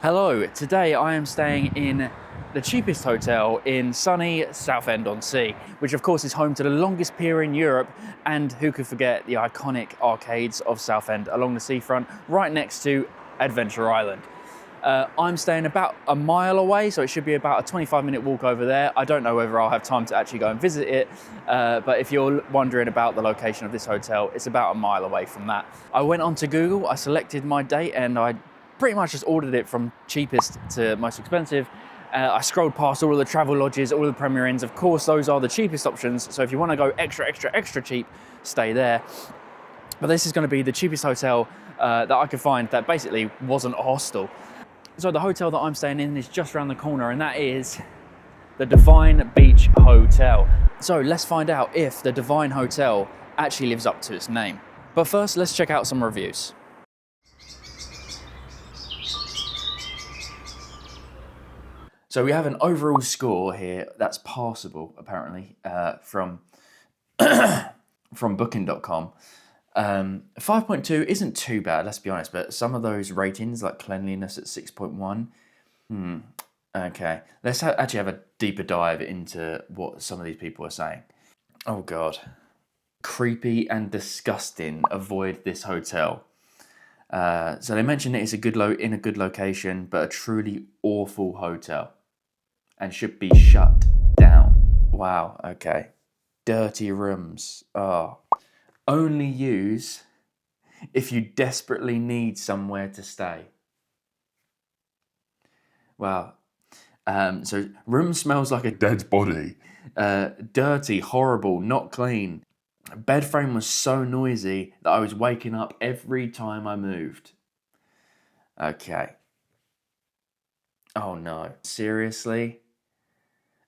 Hello, today I am staying in the cheapest hotel in sunny Southend-On-Sea, which of course is home to the longest pier in Europe, and who could forget the iconic arcades of Southend along the seafront, right next to Adventure Island. I'm staying about a mile away, so it should be about a 25-minute walk over there. I don't know whether I'll have time to actually go and visit it, but if you're wondering about the location of this hotel, it's about a mile away from that. I went onto Google, I selected my date, and I pretty much just ordered it from cheapest to most expensive. I scrolled past all of the travel lodges, all of the Premier Inns. Of course, those are the cheapest options, so if you want to go extra cheap, stay there. But this is going to be the cheapest hotel that I could find that basically wasn't a hostel. So the hotel that I'm staying in is just around the corner, and that is the Divine Beach Hotel. So let's find out if the Divine Hotel actually lives up to its name. But first, let's check out some reviews. So we have an overall score here that's passable, apparently, from Booking.com. 5.2 isn't too bad, let's be honest, but some of those ratings, like cleanliness at 6.1, okay. Let's actually have a deeper dive into what some of these people are saying. Oh God. Creepy and disgusting. Avoid this hotel. So they mentioned that it's in a good location, but a truly awful hotel. And should be shut down. Wow, okay. Dirty rooms. Oh. Only use if you desperately need somewhere to stay. Wow. So room smells like a dead body. Dirty, horrible, not clean. Bed frame was so noisy that I was waking up every time I moved. Okay. Oh no. Seriously?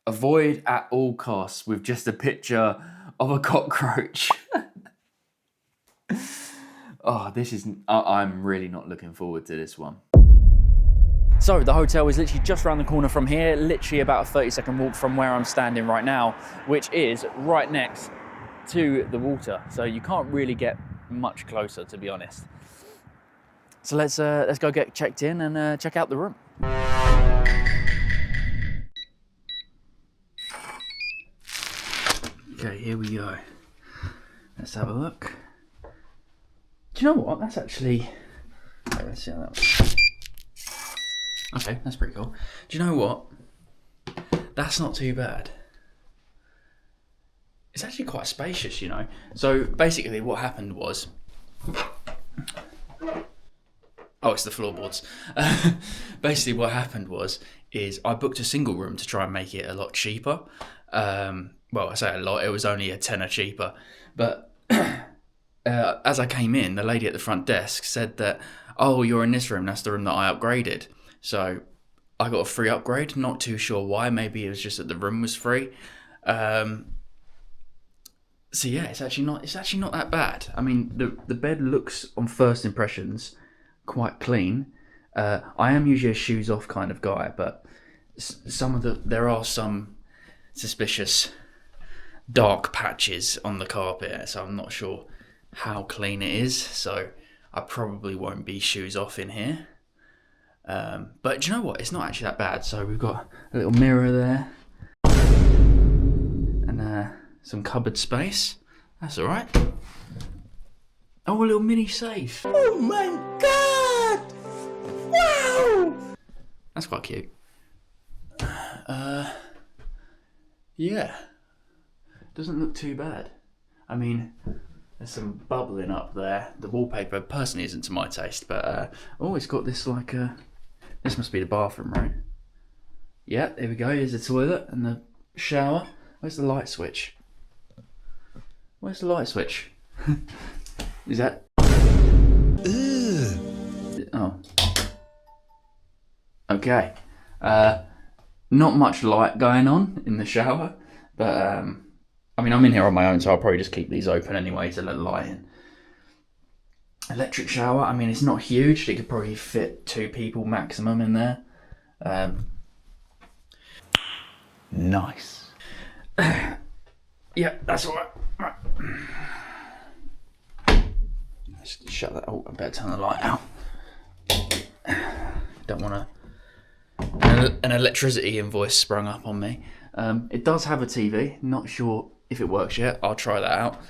Avoid at all costs with just a picture of a cockroach. Oh, this is... I'm really not looking forward to this one. So the hotel is literally just around the corner from here, literally about a 30-second walk from where I'm standing right now, which is right next to the water. So you can't really get much closer, to be honest. So let's go get checked in and check out the room. Okay, here we go. Let's have a look. Do you know what? That's actually... Okay, let's see how that works. Okay, that's pretty cool. Do you know what? That's not too bad. It's actually quite spacious, you know. So basically what happened was... Oh, it's the floorboards. Basically what happened is I booked a single room to try and make it a lot cheaper. Well, I say a lot, it was only a tenner cheaper. But as I came in, the lady at the front desk said that, oh, you're in this room, that's the room that I upgraded. So I got a free upgrade, not too sure why, maybe it was just that the room was free. So yeah, it's actually not that bad. I mean, the bed looks, on first impressions, quite clean. I am usually a shoes off kind of guy, but there are some suspicious dark patches on the carpet, so I'm not sure how clean it is, so I probably won't be shoes off in here. But do you know what? It's not actually that bad. So we've got a little mirror there and some cupboard space. That's all right. Oh, a little mini safe. Oh my God! Wow! That's quite cute. Yeah. Doesn't look too bad. I mean, there's some bubbling up there. The wallpaper personally isn't to my taste, but oh, it's got this like this must be the bathroom, right? Yeah, there we go. Here's the toilet and the shower. Where's the light switch? Where's the light switch? Is that? Oh. Okay. Not much light going on in the shower, but I mean, I'm in here on my own, so I'll probably just keep these open anyway to let light in. Electric shower, I mean, it's not huge. It could probably fit 2 people maximum in there. Nice. Yeah, that's all right. Let's shut that. Oh, I better turn the light out. Don't want to An electricity invoice sprung up on me. It does have a TV. Not sure if it works yet. I'll try that out.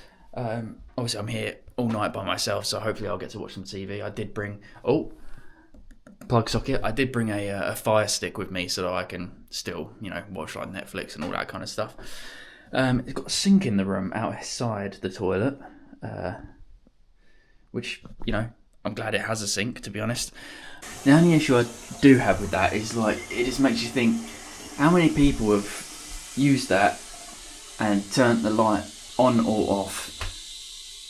Obviously, I'm here all night by myself, so hopefully I'll get to watch some TV. I did bring... Oh, plug socket. I did bring a Fire Stick with me so that I can still, watch like Netflix and all that kind of stuff. It's got a sink in the room outside the toilet, which, I'm glad it has a sink, to be honest. The only issue I do have with that is, it just makes you think, how many people have used that and turned the light on or off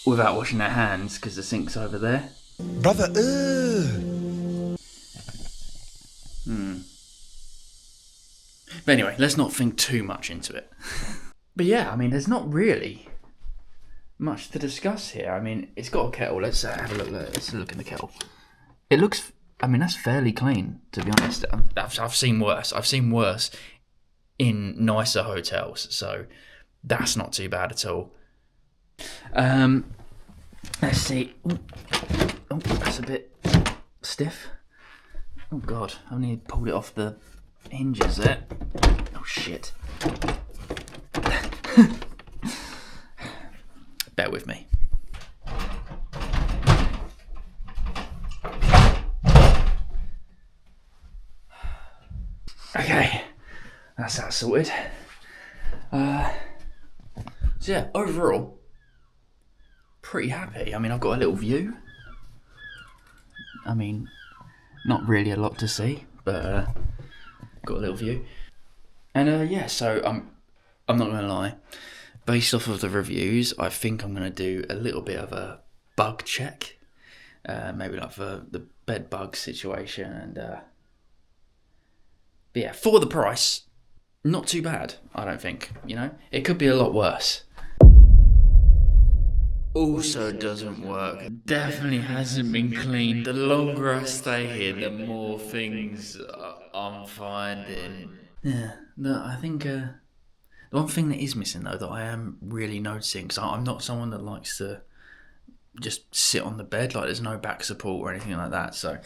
without washing their hands because the sink's over there? Brother, But anyway, let's not think too much into it. But yeah, there's not really much to discuss here. It's got a kettle. Let's have a look. Let's look in the kettle. It looks... that's fairly clean, to be honest. I've seen worse. I've seen worse in nicer hotels, so that's not too bad at all. Let's see. Oh, that's a bit stiff. Oh God, I only pulled it off the hinges there. Oh shit. Bear with me. Okay, that's that sorted. So yeah, overall, pretty happy. I've got a little view. Not really a lot to see, but got a little view. And yeah, so I'm not gonna lie. Based off of the reviews, I think I'm gonna do a little bit of a bug check, maybe like for the bed bug situation, and but yeah, for the price, not too bad. I don't think. It could be a lot worse. Also doesn't work. Definitely hasn't been cleaned. The longer I stay here, the more things I'm finding. Yeah, no, I think the one thing that is missing though that I am really noticing, because I'm not someone that likes to just sit on the bed, there's no back support or anything like that. So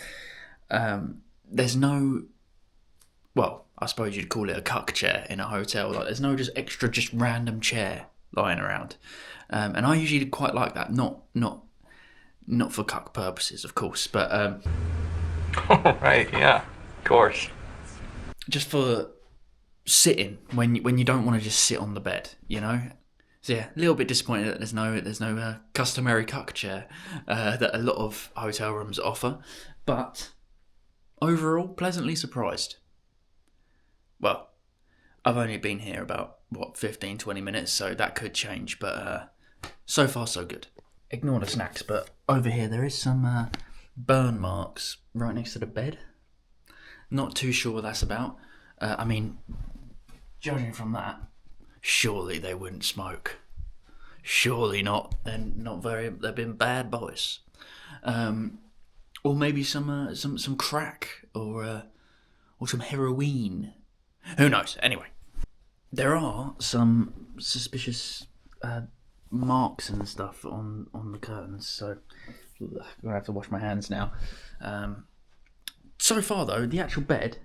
there's no, well, I suppose you'd call it a cuck chair in a hotel. There's no just extra, just random chair lying around. And I usually quite like that, not for cuck purposes, of course, but right, yeah, of course. Just for sitting when you don't want to just sit on the bed, So yeah, a little bit disappointed that there's no customary cuck chair that a lot of hotel rooms offer, but overall pleasantly surprised. Well, I've only been here about 15-20 minutes, so that could change, but so far so good. Ignore the snacks, but over here there is some burn marks right next to the bed. Not too sure what that's about. Judging from that, surely they wouldn't smoke. Surely not. They've been bad boys. Or maybe some crack or some heroin. Who knows? Anyway, there are some suspicious marks and stuff on the curtains, so I'm gonna have to wash my hands now. So far though, the actual bed,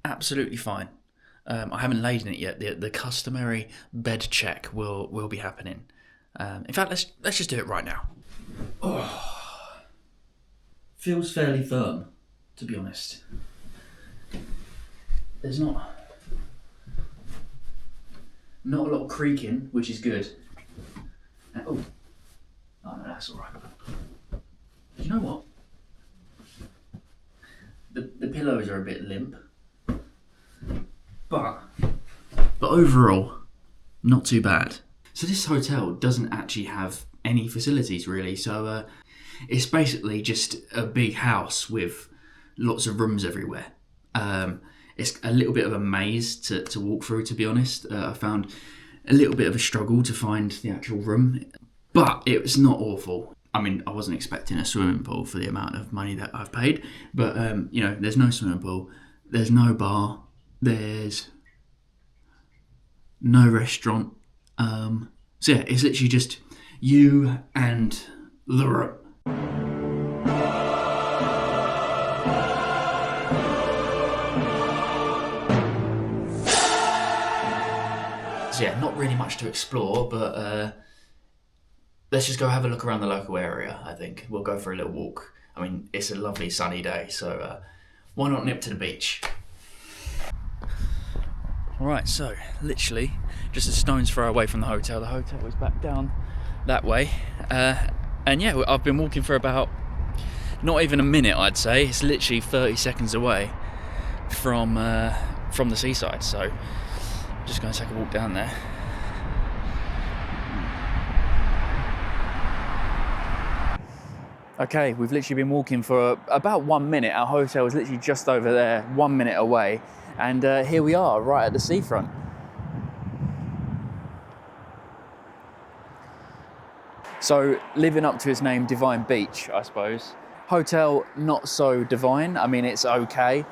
absolutely fine. I haven't laid in it yet. The customary bed check will be happening. In fact, let's just do it right now. Oh, feels fairly firm, to be honest. There's not a lot of creaking, which is good. Oh no, that's all right. You know what? The pillows are a bit limp, but overall, not too bad. So this hotel doesn't actually have any facilities really. So it's basically just a big house with lots of rooms everywhere. It's a little bit of a maze to walk through, to be honest. I found a little bit of a struggle to find the actual room, but it was not awful. I wasn't expecting a swimming pool for the amount of money that I've paid, but there's no swimming pool, there's no bar, there's no restaurant. So yeah, it's literally just you and the room. So yeah, not really much to explore, but let's just go have a look around the local area, I think. We'll go for a little walk. I mean, it's a lovely sunny day, so why not nip to the beach? Alright, so literally just a stone's throw away from the hotel. The hotel was back down that way. And yeah, I've been walking for about not even a minute, I'd say. It's literally 30 seconds away from the seaside, so I'm just going to take a walk down there. Okay, we've literally been walking for about 1 minute. Our hotel is literally just over there, 1 minute away, and here we are, right at the seafront. So, living up to its name, Divine Beach, I suppose. Hotel, not so divine. I mean, it's okay.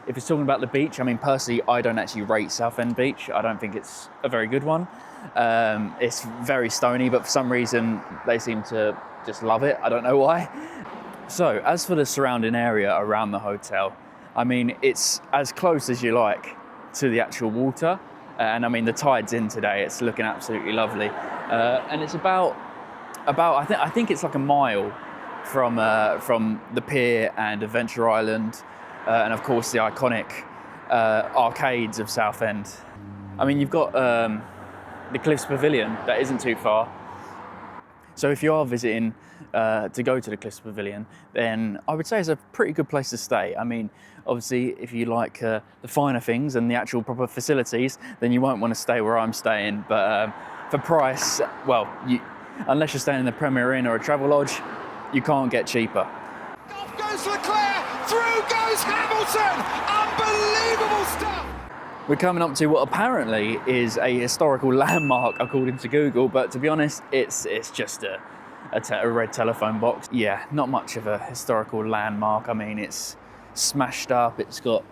If it's talking about the beach, I mean, personally, I don't actually rate Southend Beach. I don't think it's a very good one. It's very stony, but for some reason, they seem to just love it. I don't know why. So, as for the surrounding area around the hotel, I mean, it's as close as you like to the actual water. And I mean, the tide's in today. It's looking absolutely lovely. And it's about I think it's like a mile from the pier and Adventure Island, and of course the iconic arcades of Southend. I mean, you've got the Cliffs Pavilion that isn't too far. So if you are visiting to go to the Cliffs Pavilion, then I would say it's a pretty good place to stay. I mean, obviously, if you like the finer things and the actual proper facilities, then you won't want to stay where I'm staying. But for price, well, unless you're staying in the Premier Inn or a Travelodge, you can't get cheaper. Off goes Leclerc, through goes Hamilton, unbelievable stuff! We're coming up to what apparently is a historical landmark according to Google, but to be honest, it's just a red telephone box. Yeah, not much of a historical landmark. I mean, it's smashed up, it's got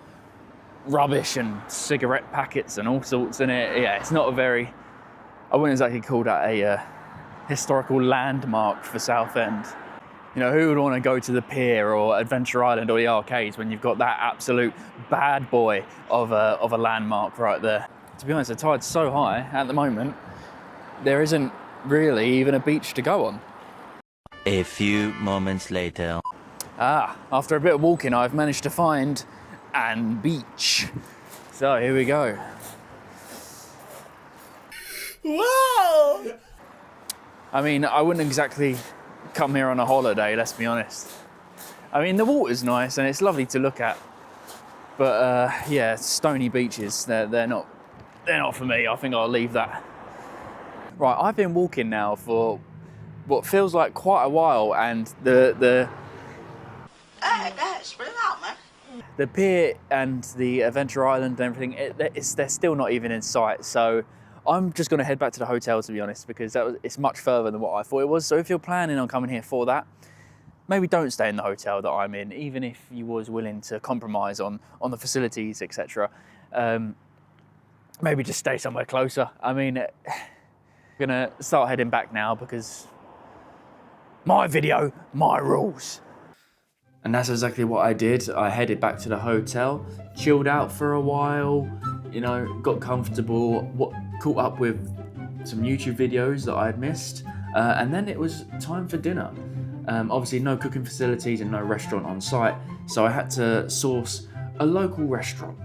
rubbish and cigarette packets and all sorts in it. Yeah, it's not a very, I wouldn't exactly call that a historical landmark for Southend. You know, who would want to go to the pier or Adventure Island or the arcades when you've got that absolute bad boy of a landmark right there? To be honest, the tide's so high at the moment, there isn't really even a beach to go on. A few moments later. After a bit of walking, I've managed to find an beach. So here we go. Wow! I mean, I wouldn't exactly come here on a holiday, let's be honest. I mean, the water's nice and it's lovely to look at, but yeah, stony beaches, they're not for me. I think I'll leave that. Right, I've been walking now for what feels like quite a while, and the pier and the Adventure Island and everything, they're still not even in sight. So I'm just going to head back to the hotel, to be honest, because it's much further than what I thought it was. So if you're planning on coming here for that, maybe don't stay in the hotel that I'm in, even if you was willing to compromise on the facilities, etc. Maybe just stay somewhere closer. I mean, I'm going to start heading back now because my video, my rules. And that's exactly what I did. I headed back to the hotel, chilled out for a while, you know, got comfortable, caught up with some YouTube videos that I had missed, and then it was time for dinner. Obviously no cooking facilities and no restaurant on site, so I had to source a local restaurant.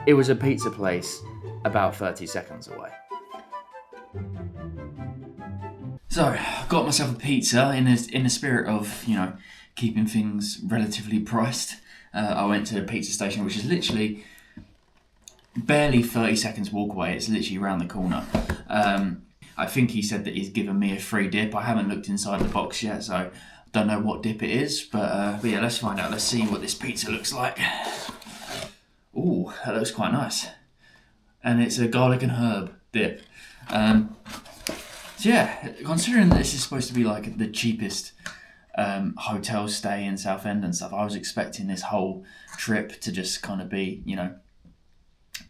It was a pizza place about 30 seconds away. So, I got myself a pizza in the spirit of, you know, keeping things relatively priced. I went to a pizza station, which is literally barely 30 seconds walk away. It's literally around the corner. I think he said that he's given me a free dip. I haven't looked inside the box yet, so don't know what dip it is. But yeah, let's find out. Let's see what this pizza looks like. Ooh, that looks quite nice. And it's a garlic and herb dip. So yeah, considering that this is supposed to be like the cheapest hotel stay in Southend and stuff, I was expecting this whole trip to just kind of be, you know,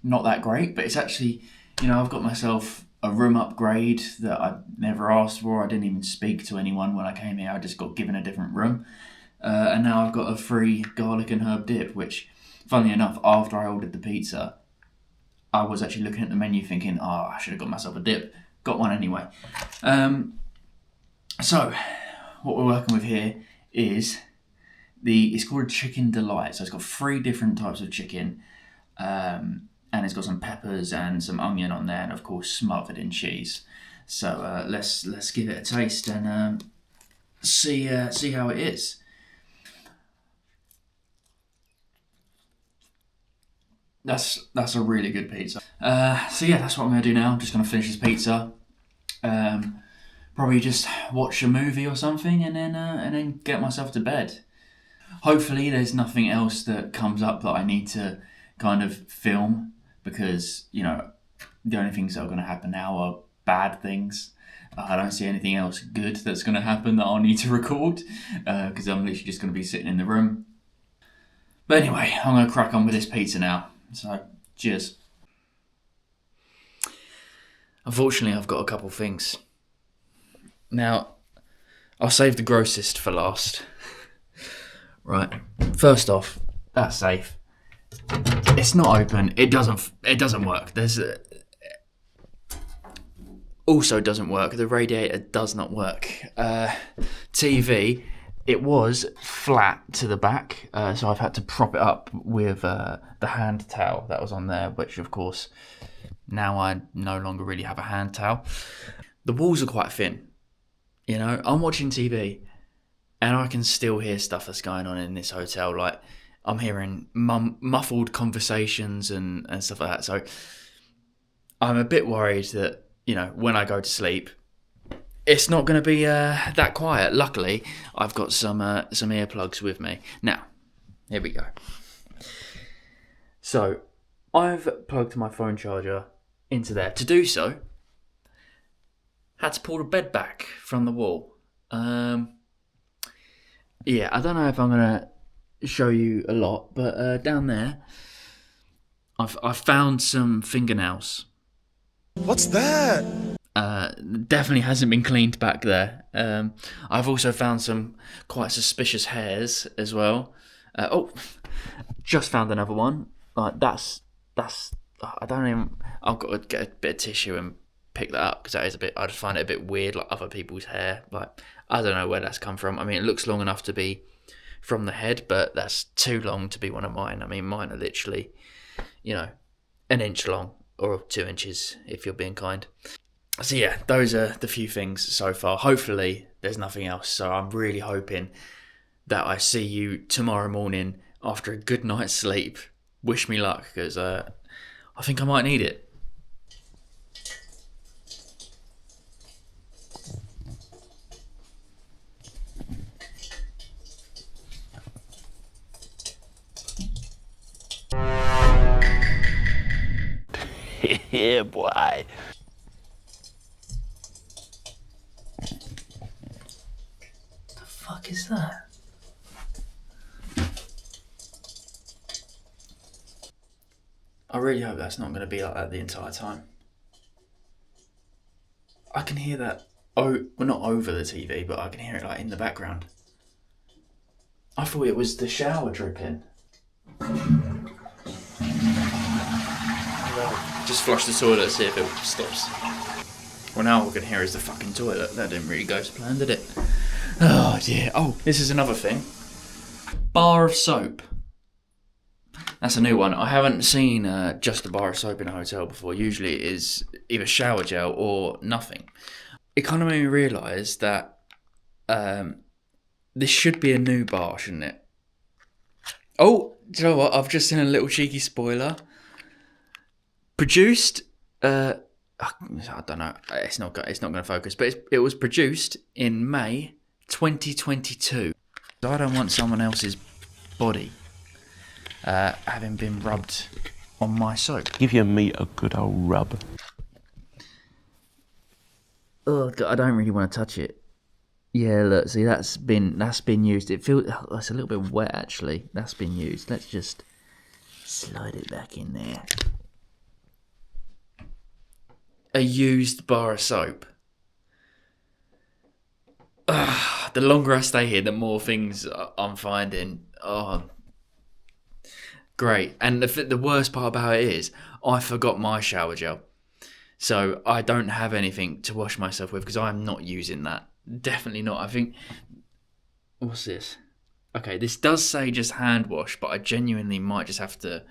not that great. But it's actually, you know, I've got myself a room upgrade that I never asked for. I didn't even speak to anyone when I came here. I just got given a different room. And now I've got a free garlic and herb dip, which funnily enough, after I ordered the pizza, I was actually looking at the menu thinking, oh, I should have got myself a dip. Got one anyway. So, what we're working with here is it's called a chicken delight. So it's got 3 different types of chicken, and it's got some peppers and some onion on there, and of course smothered in cheese. So let's give it a taste and see how it is. That's a really good pizza. So yeah, that's what I'm gonna do now. I'm just gonna finish this pizza. Probably just watch a movie or something, and then get myself to bed. Hopefully, there's nothing else that comes up that I need to kind of film, because the only things that are gonna happen now are bad things. I don't see anything else good that's gonna happen that I'll need to record, because I'm literally just gonna be sitting in the room. But anyway, I'm gonna crack on with this pizza now. So, cheers. Unfortunately, I've got a couple things. Now, I'll save the grossest for last. Right. First off, that's safe. It's not open. It doesn't work. Also doesn't work. The radiator does not work. TV. It was flat to the back, so I've had to prop it up with the hand towel that was on there, which of course now I no longer really have a hand towel. The walls are quite thin. I'm watching TV and I can still hear stuff that's going on in this hotel. Like, I'm hearing muffled conversations and stuff like that. So I'm a bit worried that, when I go to sleep, it's not going to be that quiet. Luckily, I've got some earplugs with me. Now, here we go. So, I've plugged my phone charger into there. To do so, had to pull the bed back from the wall. Yeah, I don't know if I'm going to show you a lot, but down there, I've found some fingernails. What's that? Definitely hasn't been cleaned back there. I've also found some quite suspicious hairs as well. Just found another one. Like that's. I don't even. I've got to get a bit of tissue and pick that up, because that is a bit. I just find it a bit weird, like other people's hair. Like, I don't know where that's come from. I mean, it looks long enough to be from the head, but that's too long to be one of mine. I mean, mine are literally, an inch long, or 2 inches if you're being kind. So yeah, those are the few things so far. Hopefully there's nothing else. So I'm really hoping that I see you tomorrow morning after a good night's sleep. Wish me luck, because I think I might need it. Yeah, boy. The fuck is that? I really hope that's not going to be like that the entire time. I can hear that. Oh, well, not over the TV, but I can hear it like in the background. I thought it was the shower dripping. Just flush the toilet, see if it stops. Well, now all we can hear is the fucking toilet. That didn't really go to plan, did it? Oh dear. Oh, this is another thing. Bar of soap. That's a new one. I haven't seen just a bar of soap in a hotel before. Usually it is either shower gel or nothing. It kind of made me realise that this should be a new bar, shouldn't it? Oh, do you know what? I've just seen a little cheeky spoiler. Produced, I don't know. It's not going to focus, but it was produced in May 2022. I don't want someone else's body having been rubbed on my soap. Give your meat a good old rub. Oh God, I don't really want to touch it. Yeah, look, see, that's been used. It feels it's a little bit wet actually. That's been used. Let's just slide it back in there. A used bar of soap. The longer I stay here, the more things I'm finding. Oh, great. And the worst part about it is I forgot my shower gel. So I don't have anything to wash myself with because I'm not using that. Definitely not. I think... What's this? Okay, this does say just hand wash, but I genuinely might just have to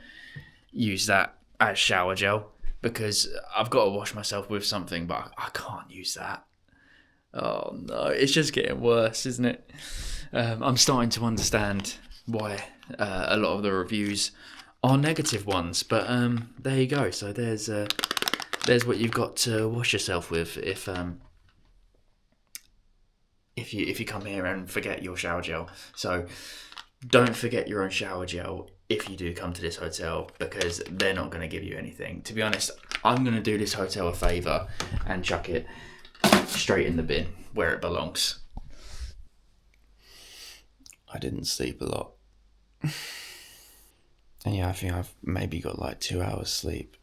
use that as shower gel because I've got to wash myself with something, but I can't use that. Oh no, it's just getting worse, isn't it? I'm starting to understand why a lot of the reviews are negative ones, but there you go. So there's what you've got to wash yourself with if you come here and forget your shower gel. So don't forget your own shower gel if you do come to this hotel, because they're not going to give you anything. To be honest, I'm going to do this hotel a favour and chuck it straight in the bin where it belongs. I didn't sleep a lot. And yeah, I think I've maybe got like 2 hours sleep.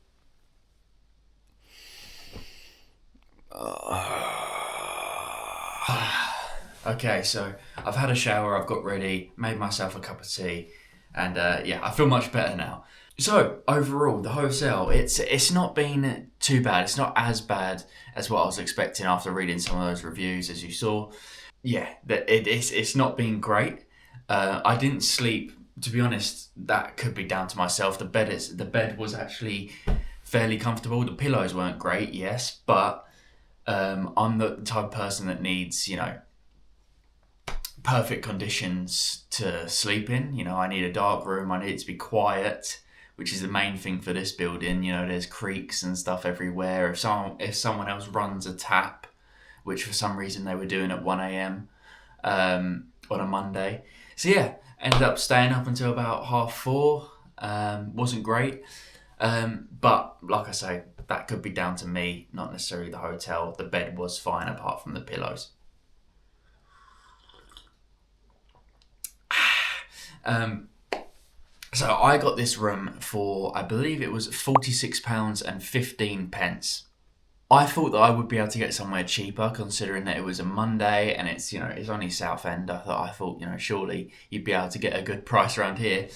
Okay, so I've had a shower, I've got ready, made myself a cup of tea, and yeah, I feel much better now. So overall, the hotel, it's not been too bad. It's not as bad as what I was expecting after reading some of those reviews, as you saw. Yeah, it's not been great. I didn't sleep. To be honest, that could be down to myself. The bed was actually fairly comfortable. The pillows weren't great, yes, but I'm the type of person that needs, perfect conditions to sleep in. I need a dark room. I need it to be quiet, which is the main thing for this building. There's creaks and stuff everywhere. If someone else runs a tap, which for some reason they were doing at 1 a.m. On a Monday. So yeah, ended up staying up until about 4:30. Wasn't great. But like I say, that could be down to me, not necessarily the hotel. The bed was fine apart from the pillows. So I got this room for, I believe it was £46.15. I thought that I would be able to get somewhere cheaper, considering that it was a Monday and it's only Southend. I thought surely you'd be able to get a good price around here.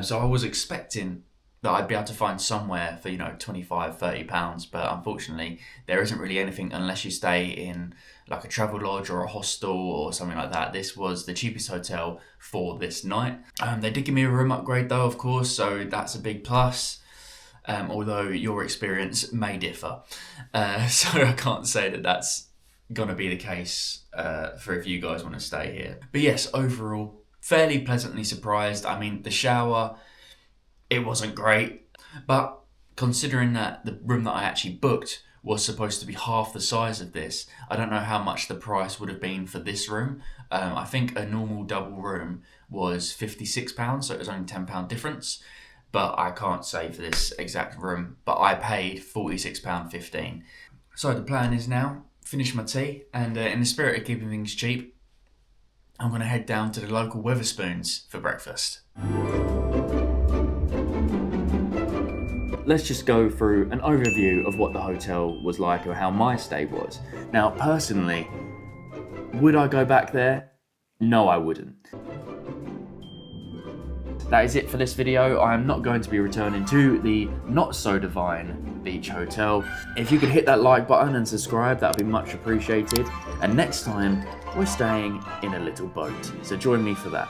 So I was expecting that I'd be able to find somewhere for £25-30, but unfortunately there isn't really anything unless you stay in like a travel lodge or a hostel or something like that. This was the cheapest hotel for this night. They did give me a room upgrade though, of course, so that's a big plus. Although your experience may differ. So I can't say that that's going to be the case for if you guys want to stay here. But yes, overall, fairly pleasantly surprised. I mean, the shower, it wasn't great. But considering that the room that I actually booked was supposed to be half the size of this, I don't know how much the price would have been for this room. I think a normal double room was £56, so it was only £10 difference. But I can't say for this exact room, but I paid £46.15. So the plan is now, finish my tea, and in the spirit of keeping things cheap, I'm going to head down to the local Wetherspoons for breakfast. Let's just go through an overview of what the hotel was like or how my stay was. Now, personally, would I go back there? No, I wouldn't. That is it for this video. I am not going to be returning to the not so divine beach hotel. If you could hit that like button and subscribe, that would be much appreciated. And next time, we're staying in a little boat. So join me for that.